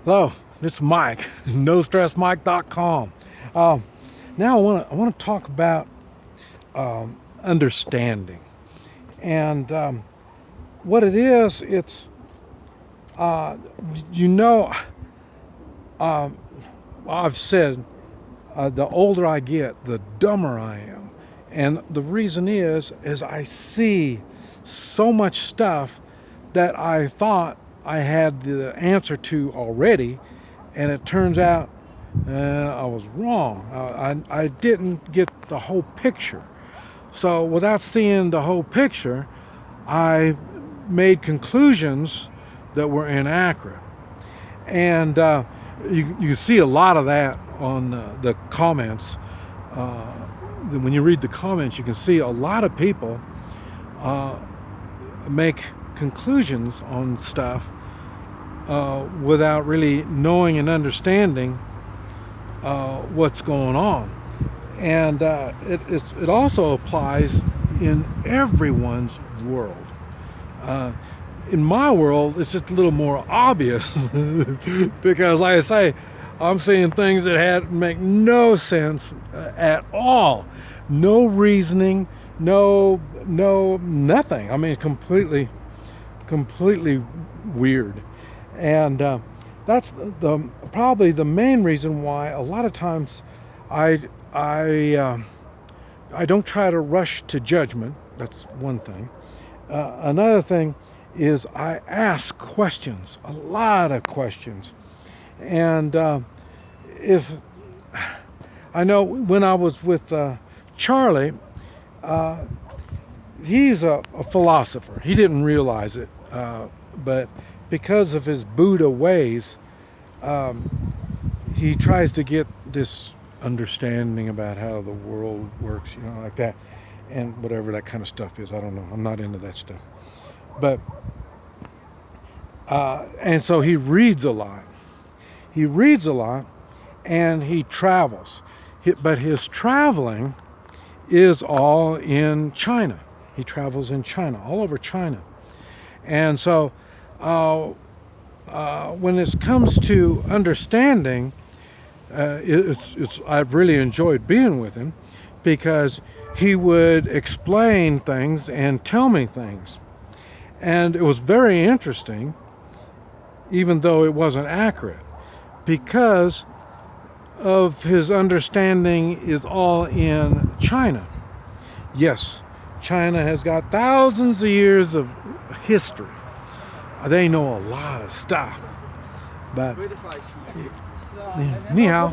Hello, this is Mike, NoStressMike.com. Um, Now I want to talk about understanding, and what it is. It's uh, you know uh, I've said the older I get, the dumber I am, and the reason is I see so much stuff that I thought I had the answer to already, and it turns out I was wrong. I didn't get the whole picture. So without seeing the whole picture, I made conclusions that were inaccurate. And you see a lot of that on the comments. Uh, when you read the comments, you can see a lot of people uh, make conclusions on stuff without really knowing and understanding what's going on. And it also applies in everyone's world. Uh, in my world, it's just a little more obvious because, like I say, I'm seeing things that make no sense at all. No reasoning, no nothing. I mean, completely weird. And that's probably the main reason why a lot of times I I I don't try to rush to judgment. That's one thing. Another thing is I ask questions, a lot of questions, and if I know when I was with Charlie, uh, he's a philosopher. He didn't realize it, but because of his Buddha ways, um, he tries to get this understanding about how the world works, like that, and whatever that kind of stuff is. I don't know. I'm not into that stuff. But and so he reads a lot. He reads a lot, and he travels. But his traveling is all in China. He travels in China, all over China, and so when it comes to understanding, it's I've really enjoyed being with him because he would explain things and tell me things, and it was very interesting, even though it wasn't accurate, because of his understanding is all in China. Yes, China has got thousands of years of history. They know a lot of stuff, but 你好，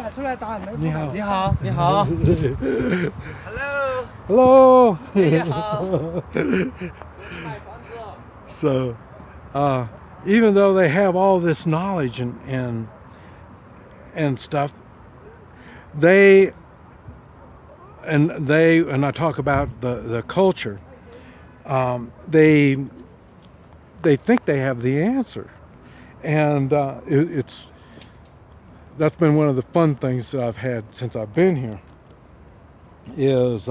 你好，你好。Hello，hello. 你好。这是买房子哦。So, even though they have all this knowledge and stuff, they and I talk about the culture. They think they have the answer, and it's that's been one of the fun things that I've had since I've been here. Is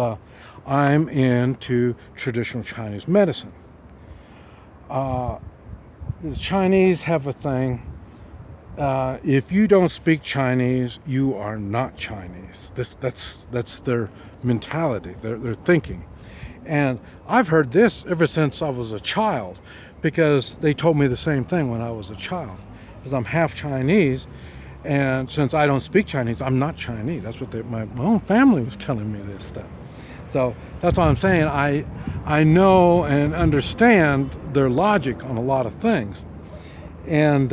I'm into traditional Chinese medicine. The Chinese have a thing. If you don't speak Chinese, you are not Chinese. That's their mentality, their thinking. And I've heard this ever since I was a child, because they told me the same thing when I was a child. Because I'm half Chinese, and since I don't speak Chinese, I'm not Chinese. That's what my own family was telling me this stuff. So that's why I'm saying I know and understand their logic on a lot of things. And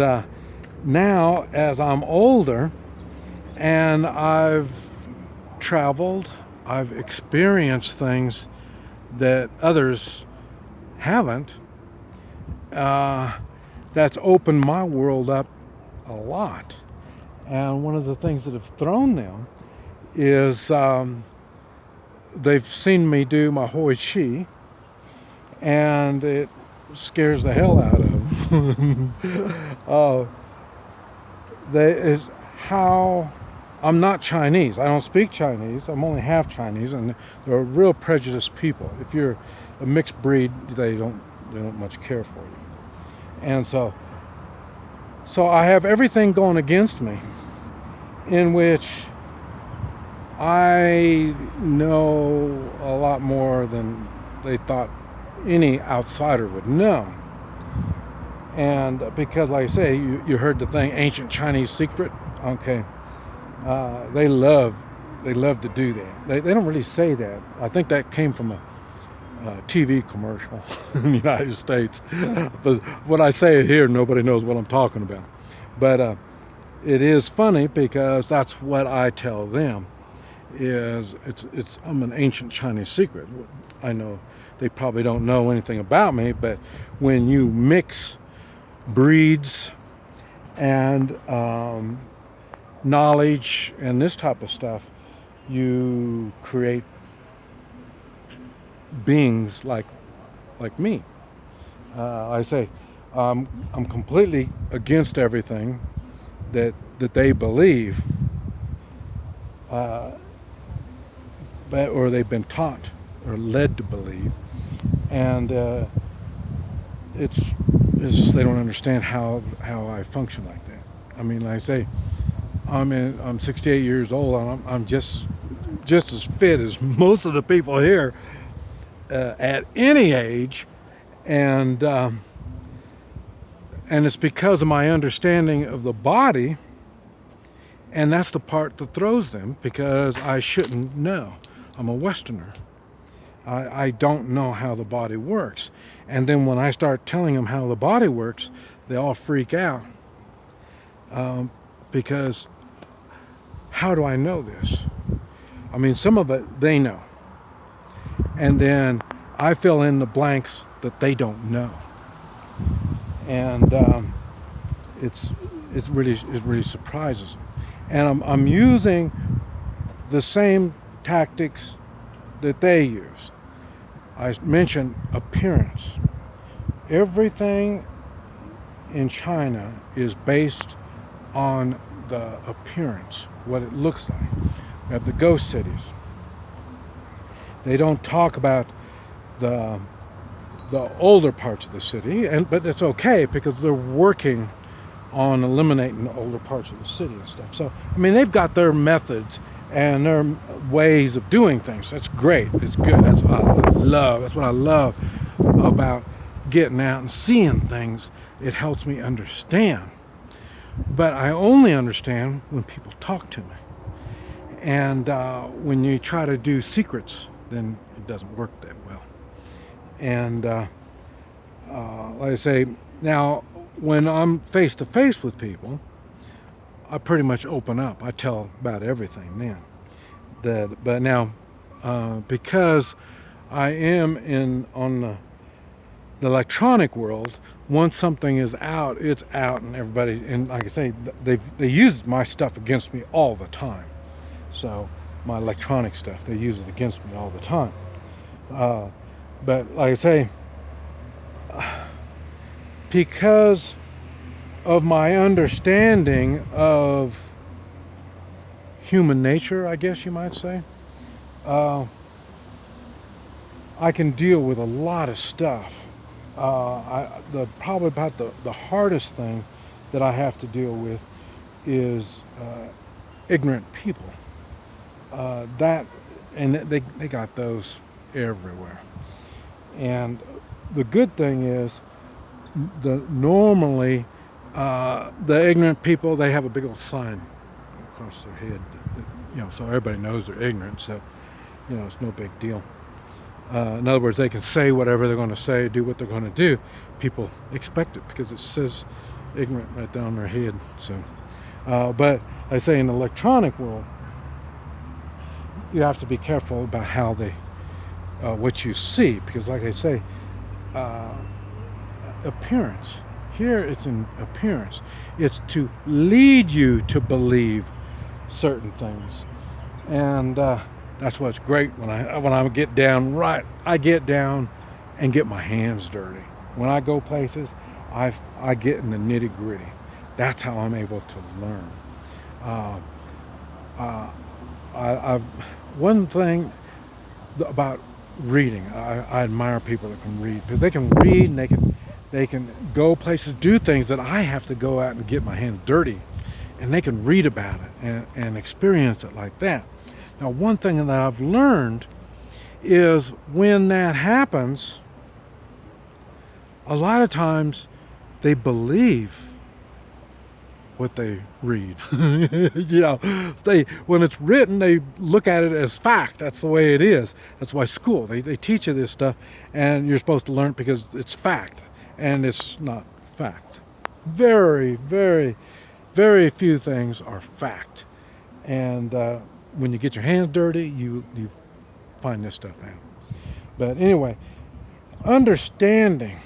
now, as I'm older and I've traveled, I've experienced things that others haven't, that's opened my world up a lot. And one of the things that have thrown them is they've seen me do my Hoi Chi, and it scares the hell out of them. Is how I'm not Chinese. I don't speak Chinese. I'm only half Chinese, and they're real prejudiced people. If you're a mixed breed, they don't much care for you. And so So I have everything going against me, in which I know a lot more than they thought any outsider would know. And because, like I say, you heard the thing, ancient Chinese secret. Okay, they love to do that. They don't really say that. I think that came from a TV commercial in the United States. But when I say it here, nobody knows what I'm talking about. But it is funny because that's what I tell them. I'm an ancient Chinese secret. I know they probably don't know anything about me, but when you mix breeds and knowledge and this type of stuff, you create beings like me. I say I'm completely against everything that they believe, or they've been taught or led to believe, and it's they don't understand how I function like that. I mean, like I say, I'm 68 years old, and I'm just as fit as most of the people here at any age, and it's because of my understanding of the body, and that's the part that throws them, because I shouldn't know. I'm a Westerner. I don't know how the body works. And then when I start telling them how the body works, they all freak out. Because how do I know this? I mean, some of it they know. And then I fill in the blanks that they don't know. And it really surprises them. And I'm using the same tactics that they use. I mentioned appearance. Everything in China is based on the appearance, what it looks like. We have the ghost cities. They don't talk about the older parts of the city, but it's okay because they're working on eliminating the older parts of the city and stuff. So, I mean, they've got their methods and their ways of doing things. That's great. It's good. That's what I love. That's what I love about getting out and seeing things. It helps me understand. But I only understand when people talk to me. And when you try to do secrets, then it doesn't work that well. And like I say, now when I'm face to face with people, I pretty much open up. I tell about everything then. But now, because I am on the electronic world, once something is out, it's out, and everybody, and like I say, they use my stuff against me all the time. So my electronic stuff, they use it against me all the time. But like I say, because of my understanding of human nature, I guess you might say, I can deal with a lot of stuff. Probably about the hardest thing that I have to deal with is ignorant people. And they got those everywhere. And the good thing is, normally the ignorant people, they have a big old sign across their head, so everybody knows they're ignorant. So, it's no big deal. In other words, they can say whatever they're going to say, do what they're going to do. People expect it because it says ignorant right down on their head. So, but I say in the electronic world, you have to be careful about how what you see, because like I say, appearance. Here it's in appearance. It's to lead you to believe certain things. And that's what's great when I get down right. I get down and get my hands dirty. When I go places, I get in the nitty gritty. That's how I'm able to learn. One thing about reading, I admire people that can read, because they can read and They can go places, do things that I have to go out and get my hands dirty. And they can read about it and experience it like that. Now, one thing that I've learned is when that happens, a lot of times they believe what they read. When it's written, they look at it as fact. That's the way it is. That's why school, they teach you this stuff, and you're supposed to learn it because it's fact, and it's not fact. Very, very, very few things are fact. And when you get your hands dirty, you find this stuff out. But anyway, understanding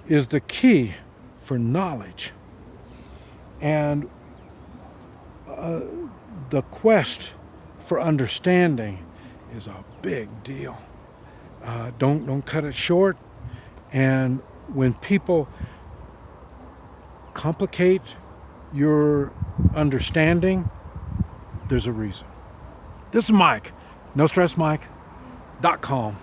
is the key for knowledge. And the quest for understanding is a big deal. Don't cut it short. And when people complicate your understanding, there's a reason. This is Mike, NoStressMike.com.